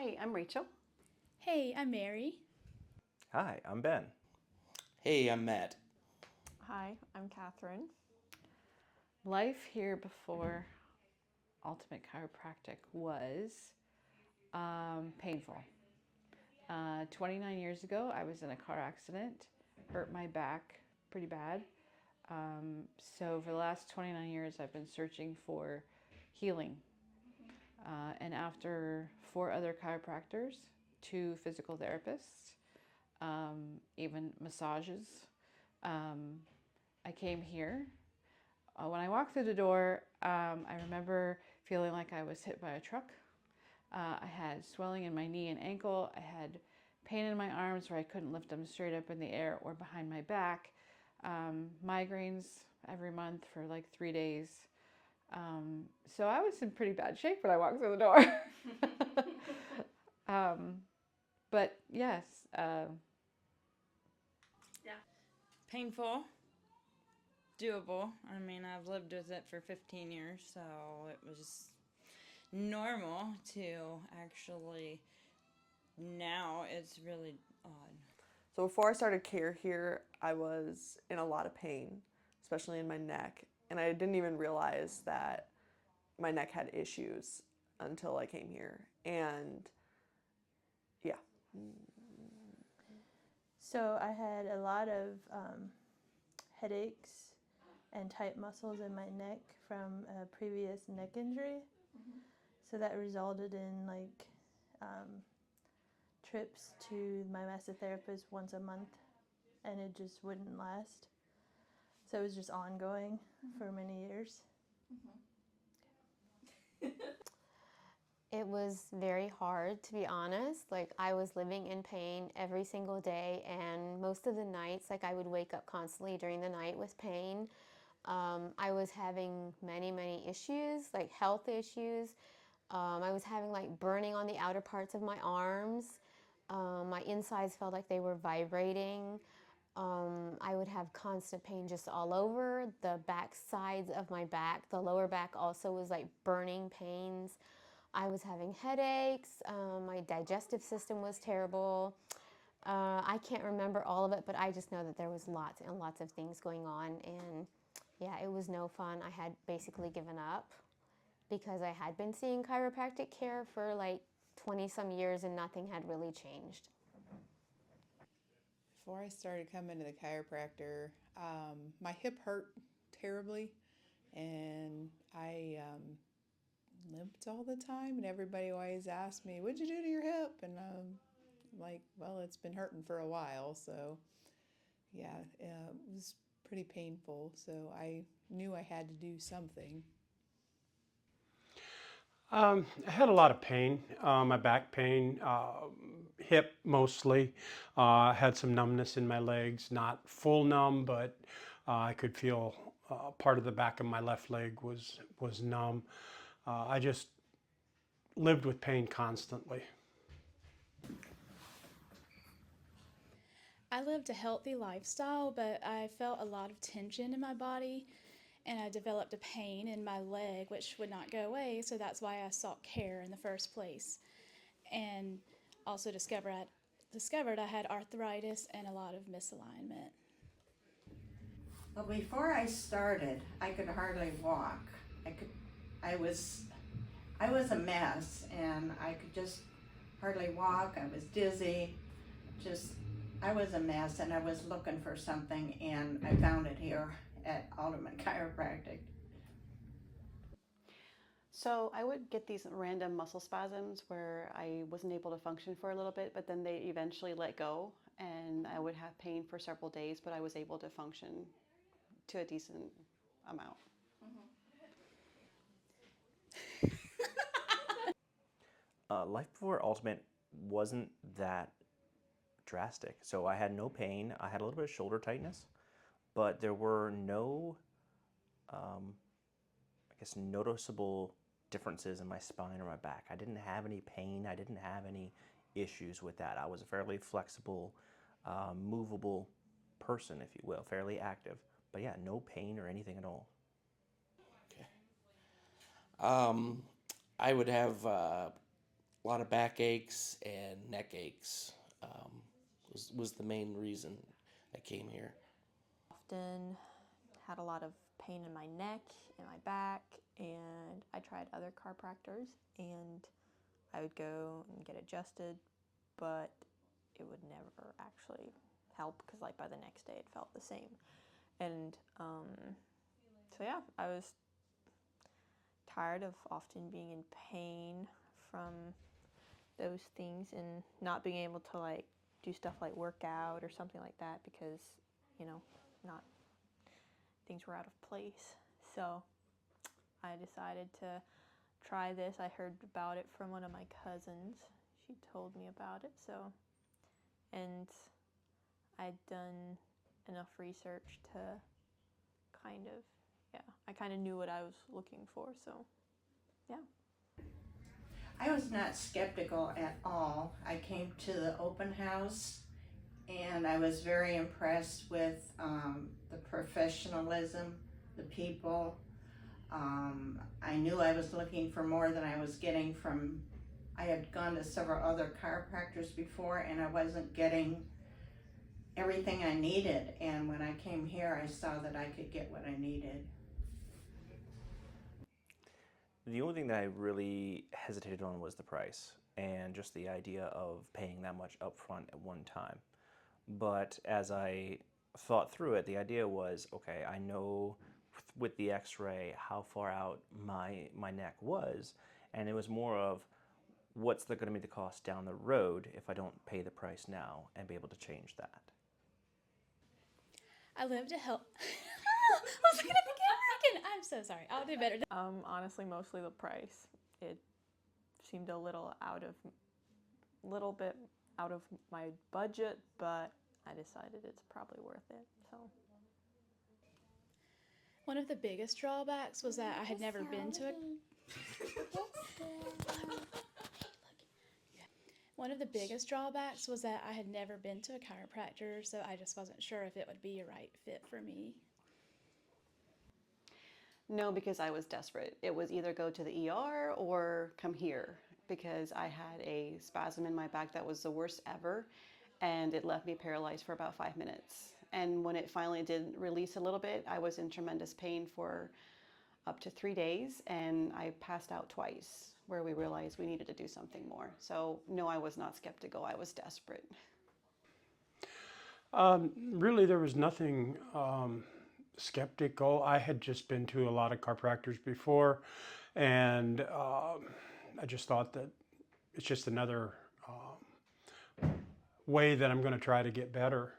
Hi, I'm Rachel. Hey, I'm Mary. Hi, I'm Ben. Hey, I'm Matt. Hi, I'm Catherine. Life here before Ultimate Chiropractic was painful. 29 years ago, I was in a car accident, hurt my back pretty bad. So for the last 29 years, I've been searching for healing. And after 4 other chiropractors, 2 physical therapists, even massages, I came here. When I walked through the door, I remember feeling like I was hit by a truck. I had swelling in my knee and ankle. I had pain in my arms where I couldn't lift them straight up in the air or behind my back. Migraines every month for like 3 days. So I was in pretty bad shape when I walked through the door. But yes, Painful, doable. I mean, I've lived with it for 15 years, so it was normal to actually. Now it's really odd. So before I started care here, I was in a lot of pain, especially in my neck, and I didn't even realize that my neck had issues until I came here. And yeah. So I had a lot of headaches and tight muscles in my neck from a previous neck injury. So that resulted in trips to my massotherapist once a month, and it just wouldn't last. So it was just ongoing for many years. It was very hard, to be honest. Like, I was living in pain every single day, and most of the nights, like, I would wake up constantly during the night with pain. I was having many, many issues, like health issues. I was having like burning on the outer parts of my arms. My insides felt like they were vibrating. I would have constant pain just all over the back sides of my back. The lower back also was like burning pains. I was having headaches. My digestive system was terrible. I can't remember all of it, but I just know that there was lots and lots of things going on. And yeah, it was no fun. I had basically given up because I had been seeing chiropractic care for like 20 some years and nothing had really changed. Before I started coming to the chiropractor, my hip hurt terribly, and I limped all the time. And everybody always asked me, "What'd you do to your hip?" And I'm like, "Well, it's been hurting for a while." So, yeah, it was pretty painful. So I knew I had to do something. I had a lot of pain, my back pain, hip mostly. Had some numbness in my legs, not full numb, but I could feel part of the back of my left leg was numb. I just lived with pain constantly. I lived a healthy lifestyle, but I felt a lot of tension in my body, and I developed a pain in my leg which would not go away, so that's why I sought care in the first place. And also discovered I had arthritis and a lot of misalignment. Well, before I started, I could hardly walk. I was a mess, and I could just hardly walk. I was dizzy. I was a mess, and I was looking for something, and I found it here at Ultimate Chiropractic. so I would get these random muscle spasms where I wasn't able to function for a little bit, but then they eventually let go, and I would have pain for several days, but I was able to function to a decent amount. Life before Ultimate wasn't that drastic. So I had no pain. I had a little bit of shoulder tightness, but there were no, I guess, noticeable differences in my spine or my back. I didn't have any pain. I didn't have any issues with that. I was a fairly flexible, movable person, if you will, fairly active. But yeah, no pain or anything at all. I would have A lot of back aches and neck aches was the main reason I came here. Often had a lot of pain in my neck and my back, and I tried other chiropractors, and I would go and get adjusted, but it would never actually help because like by the next day it felt the same. And so yeah, I was tired of often being in pain from those things and not being able to like do stuff like work out or something like that because, you know, not things were out of place. So I decided to try this. I heard about it from one of my cousins. She told me about it. So, and I'd done enough research to kind of, I kind of knew what I was looking for. So, yeah. I was not skeptical at all. I came to the open house and I was very impressed with the professionalism, the people. I knew I was looking for more than I was getting from, I had gone to several other chiropractors before and I wasn't getting everything I needed. And when I came here, I saw that I could get what I needed. The only thing that I really hesitated on was the price and just the idea of paying that much upfront at one time. But as I thought through it, the idea was, okay, I know with the x-ray how far out my neck was, and it was more of what's going to be the cost down the road if I don't pay the price now and be able to change that. I live to help. I was looking at the camera again. I'm so sorry. I'll do better. Honestly, mostly the price. It seemed a little bit out of my budget, but I decided it's probably worth it. So. One of the biggest drawbacks was that I had never been to a One of the biggest drawbacks was that I had never been to a chiropractor, so I just wasn't sure if it would be a right fit for me. No, because I was desperate. It was either go to the ER or come here because I had a spasm in my back that was the worst ever, and it left me paralyzed for about 5 minutes. And when it finally did release a little bit, I was in tremendous pain for up to 3 days, and I passed out twice, where we realized we needed to do something more. So no, I was not skeptical, I was desperate. Really, there was nothing skeptical. I had just been to a lot of chiropractors before, and I just thought that it's just another way that I'm going to try to get better.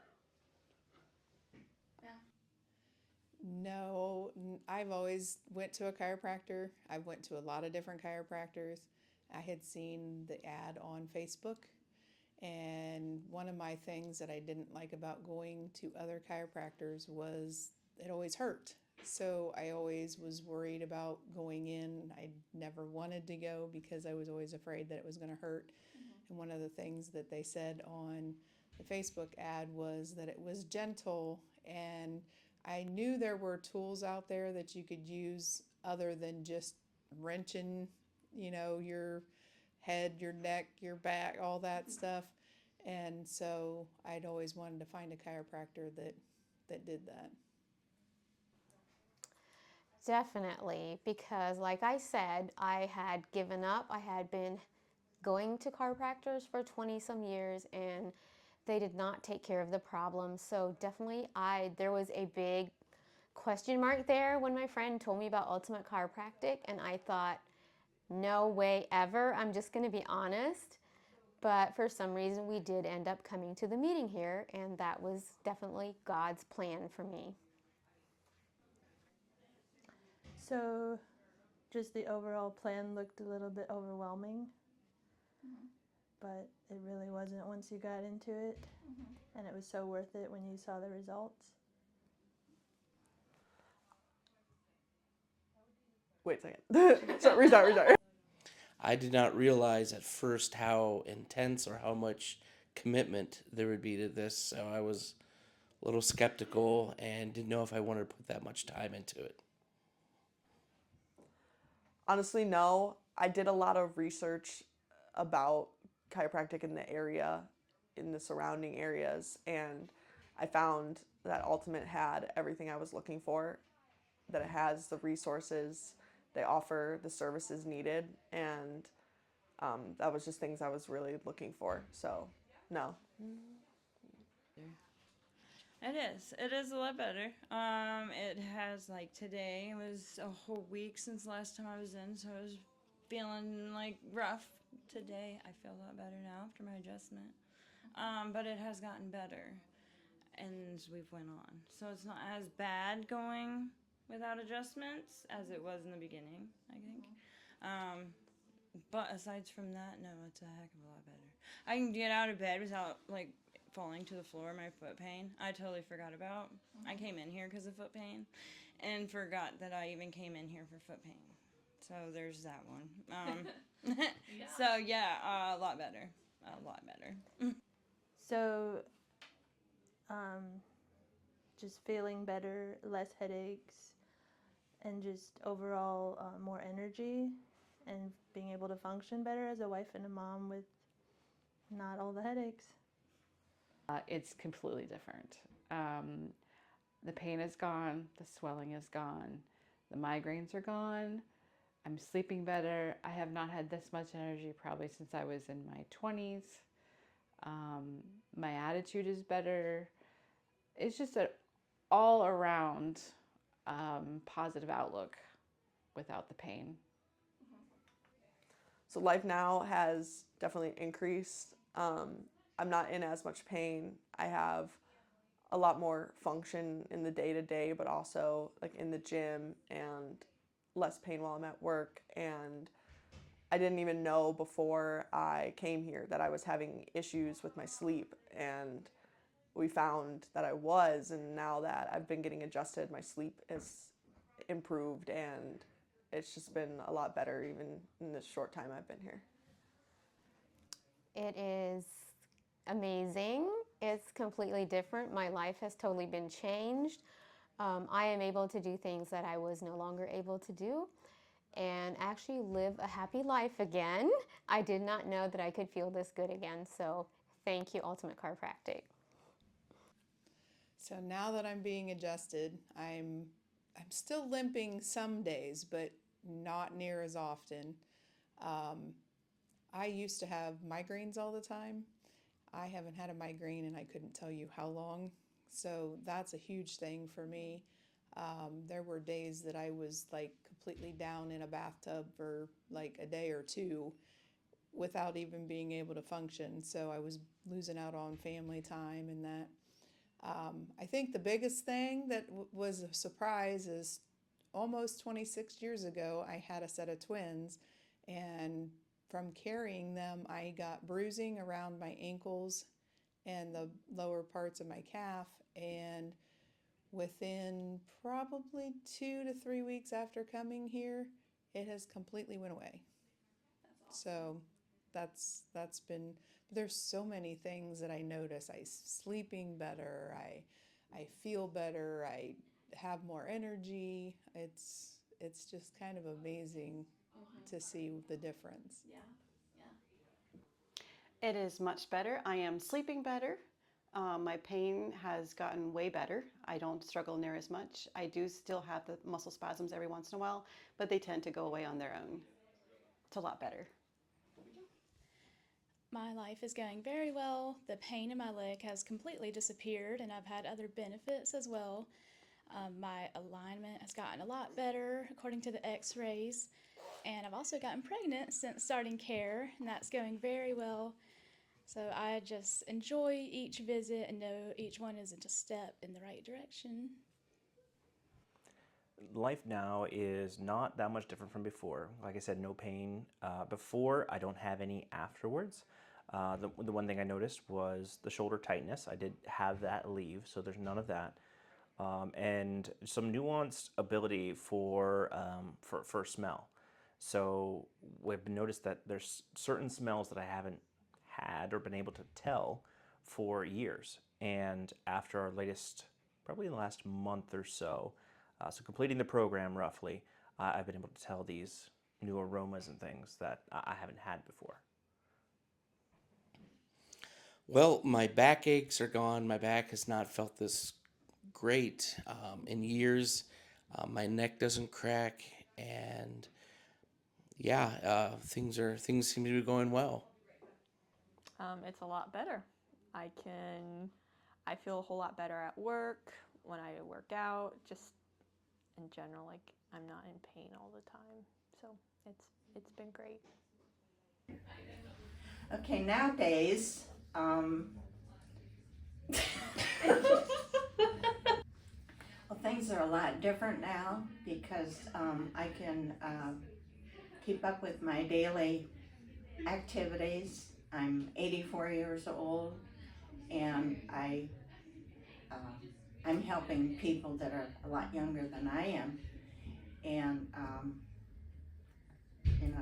No, I've always went to a chiropractor. I went to a lot of different chiropractors. I had seen the ad on Facebook, and one of my things that I didn't like about going to other chiropractors was it always hurt. So I always was worried about going in. I never wanted to go because I was always afraid that it was going to hurt. And one of the things that they said on the Facebook ad was that it was gentle, and I knew there were tools out there that you could use other than just wrenching, your head, your neck, your back, all that stuff. And so I'd always wanted to find a chiropractor that did that. Definitely, because like I said, I had given up. I had been going to chiropractors for 20 some years, and they did not take care of the problem. So definitely there was a big question mark there when my friend told me about Ultimate Chiropractic, and I thought, no way ever, I'm just going to be honest. But for some reason we did end up coming to the meeting here, and that was definitely God's plan for me. So just the overall plan looked a little bit overwhelming, but it really wasn't once you got into it, and it was so worth it when you saw the results. Wait a second. Restart. I did not realize at first how intense or how much commitment there would be to this, so I was a little skeptical and didn't know if I wanted to put that much time into it. Honestly, no. I did a lot of research about chiropractic in the area, in the surrounding areas, and I found that Ultimate had everything I was looking for, that it has the resources, they offer the services needed, and that was just things I was really looking for. So, no. It is. It is a lot better. It has, like, today was a whole week since the last time I was in, so I was feeling like rough. Today I feel a lot better now after my adjustment. But it has gotten better as we've went on. So it's not as bad going without adjustments as it was in the beginning, I think. But aside from that, no, it's a heck of a lot better. I can get out of bed without, like, falling to the floor, my foot pain. I totally forgot about. I came in here because of foot pain and forgot that I even came in here for foot pain. So there's that one. So yeah, a lot better. A lot better. So, just feeling better, less headaches, and just overall more energy, and being able to function better as a wife and a mom with not all the headaches. It's completely different. The pain is gone, the swelling is gone, the migraines are gone, I'm sleeping better. I have not had this much energy probably since I was in my 20s. My attitude is better. It's just an all around positive outlook without the pain. So life now has definitely increased. I'm not in as much pain. I have a lot more function in the day-to-day, but also like in the gym, and less pain while I'm at work. And I didn't even know before I came here that I was having issues with my sleep, and we found that I was, and now that I've been getting adjusted, my sleep has improved, and it's just been a lot better even in this short time I've been here. It is amazing. It's completely different. My life has totally been changed. I am able to do things that I was no longer able to do and actually live a happy life again. I did not know that I could feel this good again, so thank you, Ultimate Chiropractic. So now that I'm being adjusted, I'm still limping some days, but not near as often. I used to have migraines all the time. I haven't had a migraine and I couldn't tell you how long. So that's a huge thing for me. There were days that I was like completely down in a bathtub for like a day or two without even being able to function. So I was losing out on family time and that. I think the biggest thing that was a surprise is almost 26 years ago, I had a set of twins, and from carrying them, I got bruising around my ankles and the lower parts of my calf, and within probably 2 to 3 weeks after coming here, it has completely went away. So that's been, there's so many things that I notice. I'm sleeping better, I feel better, I have more energy. It's just kind of amazing to see the difference. It is much better. I am sleeping better. My pain has gotten way better. I don't struggle near as much. I do still have the muscle spasms every once in a while, but they tend to go away on their own. It's a lot better. My life is going very well. The pain in my leg has completely disappeared, and I've had other benefits as well. My alignment has gotten a lot better according to the x-rays, and I've also gotten pregnant since starting care, and that's going very well. So I just enjoy each visit and know each one is a step in the right direction. Life now is not that much different from before. Like I said, no pain before. I don't have any afterwards. The one thing I noticed was the shoulder tightness. I did have that leave, so there's none of that. And some nuanced ability for smell. So we've noticed that there's certain smells that I haven't had or been able to tell for years. And after our latest, probably in the last month or so, so completing the program roughly, I've been able to tell these new aromas and things that I haven't had before. Well, my back aches are gone. My back has not felt this great in years. My neck doesn't crack, and yeah, things seem to be going well. It's a lot better. I feel a whole lot better at work, when I work out, just in general, like I'm not in pain all the time. So it's been great. Okay, nowadays, well, things are a lot different now because I can keep up with my daily activities. I'm 84 years old, and I'm helping people that are a lot younger than I am, and you know,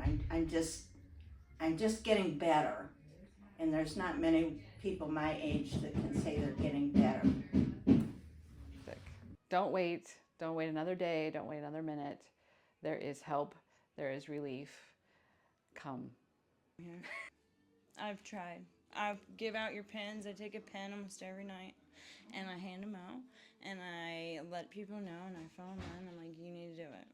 I'm just getting better, and there's not many people my age that can say they're getting better. Don't wait. Don't wait another day. Don't wait another minute. There is help. There is relief. Come. I've tried. I give out your pens. I take a pen almost every night, and I hand them out, and I let people know, and I phone them. I'm like, you need to do it.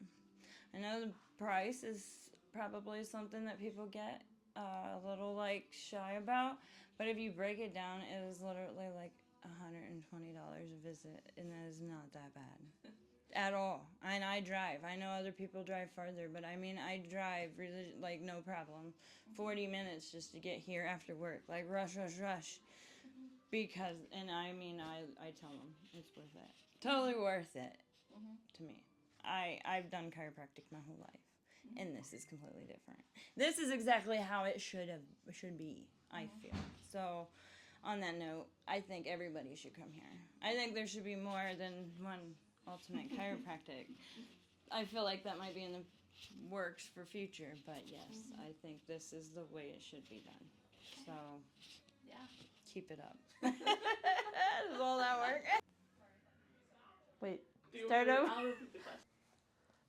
I know the price is probably something that people get a little like shy about, but if you break it down, it is literally like $120 a visit, and that is not that bad at all. And I drive. I know other people drive farther, but I mean, I drive really like no problem. 40 minutes just to get here after work, like rush. Because, and I mean, I tell them it's worth it. Totally worth it to me. I've done chiropractic my whole life, and this is completely different. This is exactly how it should be, I feel. So, on that note, I think everybody should come here. I think there should be more than one Ultimate Chiropractic. I feel like that might be in the works for future, but yes, I think this is the way it should be done. So, yeah, keep it up. Does all that work? Wait, start over.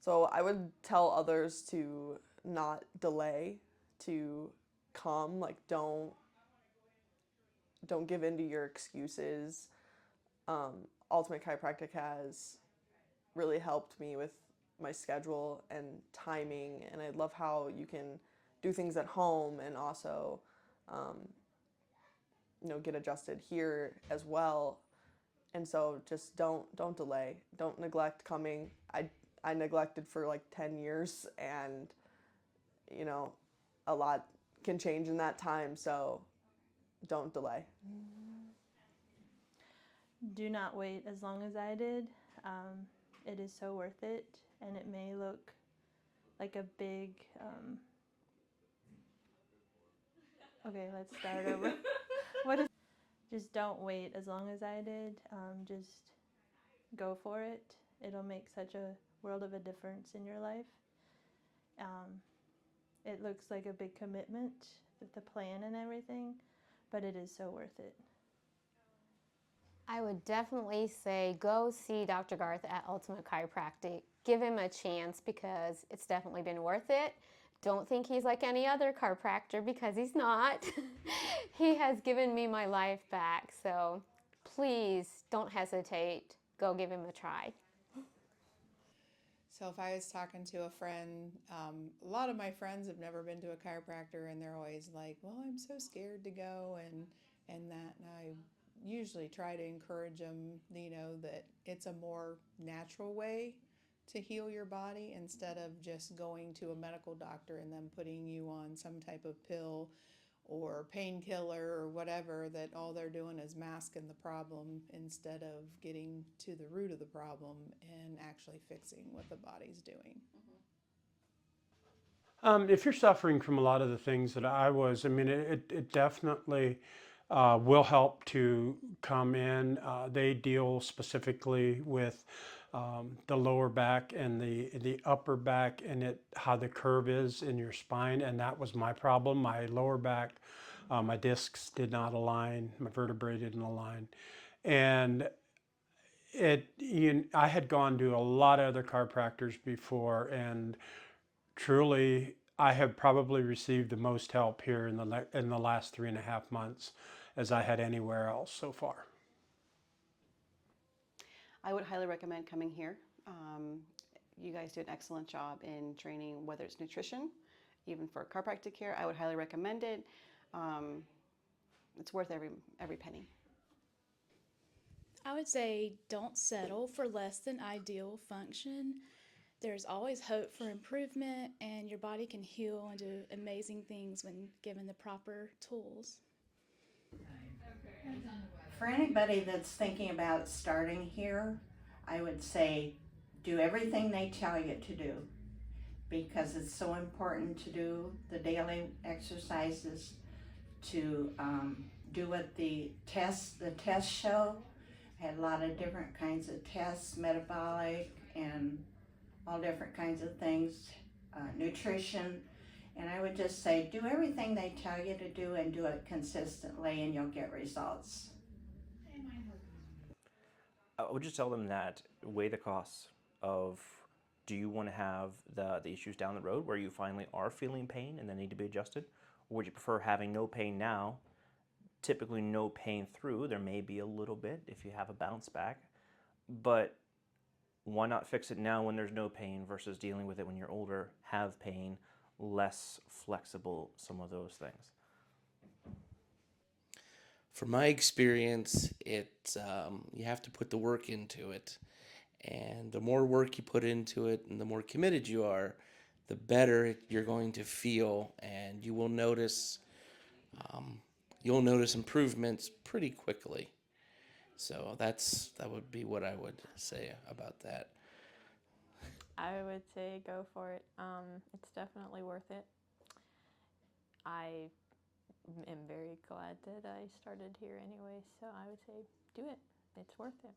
So I would tell others to not delay, to come, like don't give in to your excuses. Ultimate Chiropractic has really helped me with my schedule and timing, and I love how you can do things at home and also get adjusted here as well. And so just don't delay. Don't neglect coming. I neglected for like 10 years, and a lot can change in that time, so don't delay. Do not wait as long as I did. It is so worth it, and it may look like a big okay, let's start over. Just don't wait as long as I did. Just go for it. It'll make such a world of a difference in your life. It looks like a big commitment with the plan and everything, but it is so worth it. I would definitely say go see Dr. Garth at Ultimate Chiropractic. Give him a chance because it's definitely been worth it. Don't think he's like any other chiropractor because he's not. He has given me my life back, so please don't hesitate. Go give him a try. So if I was talking to a friend, a lot of my friends have never been to a chiropractor, and they're always like, well, I'm so scared to go and that. And I usually try to encourage them, that it's a more natural way to heal your body instead of just going to a medical doctor and them putting you on some type of pill or painkiller or whatever, that all they're doing is masking the problem instead of getting to the root of the problem and actually fixing what the body's doing. If you're suffering from a lot of the things that I was, I mean, it definitely will help to come in. They deal specifically with the lower back and the upper back, and how the curve is in your spine, and that was my problem. My lower back, my discs did not align, my vertebrae didn't align, and I had gone to a lot of other chiropractors before, and truly I have probably received the most help here in the last 3.5 months as I had anywhere else so far. I would highly recommend coming here. You guys do an excellent job in training, whether it's nutrition, even for chiropractic care. I would highly recommend it. It's worth every penny. I would say don't settle for less than ideal function. There's always hope for improvement, and your body can heal and do amazing things when given the proper tools. For anybody that's thinking about starting here, I would say do everything they tell you to do, because it's so important to do the daily exercises, to do what the tests show. Had a lot of different kinds of tests, metabolic and all different kinds of things, nutrition. And I would just say do everything they tell you to do and do it consistently, and you'll get results. I would just tell them that weigh the costs of, do you want to have the issues down the road where you finally are feeling pain and then need to be adjusted? Or would you prefer having no pain now, typically no pain through? There may be a little bit if you have a bounce back, but why not fix it now when there's no pain versus dealing with it when you're older, have pain, less flexible, some of those things? From my experience, you have to put the work into it. And the more work you put into it and the more committed you are, the better you're going to feel, and you will notice improvements pretty quickly. So that would be what I would say about that. I would say go for it. It's definitely worth it. I am very glad that I started here anyway, so I would say do it. It's worth it.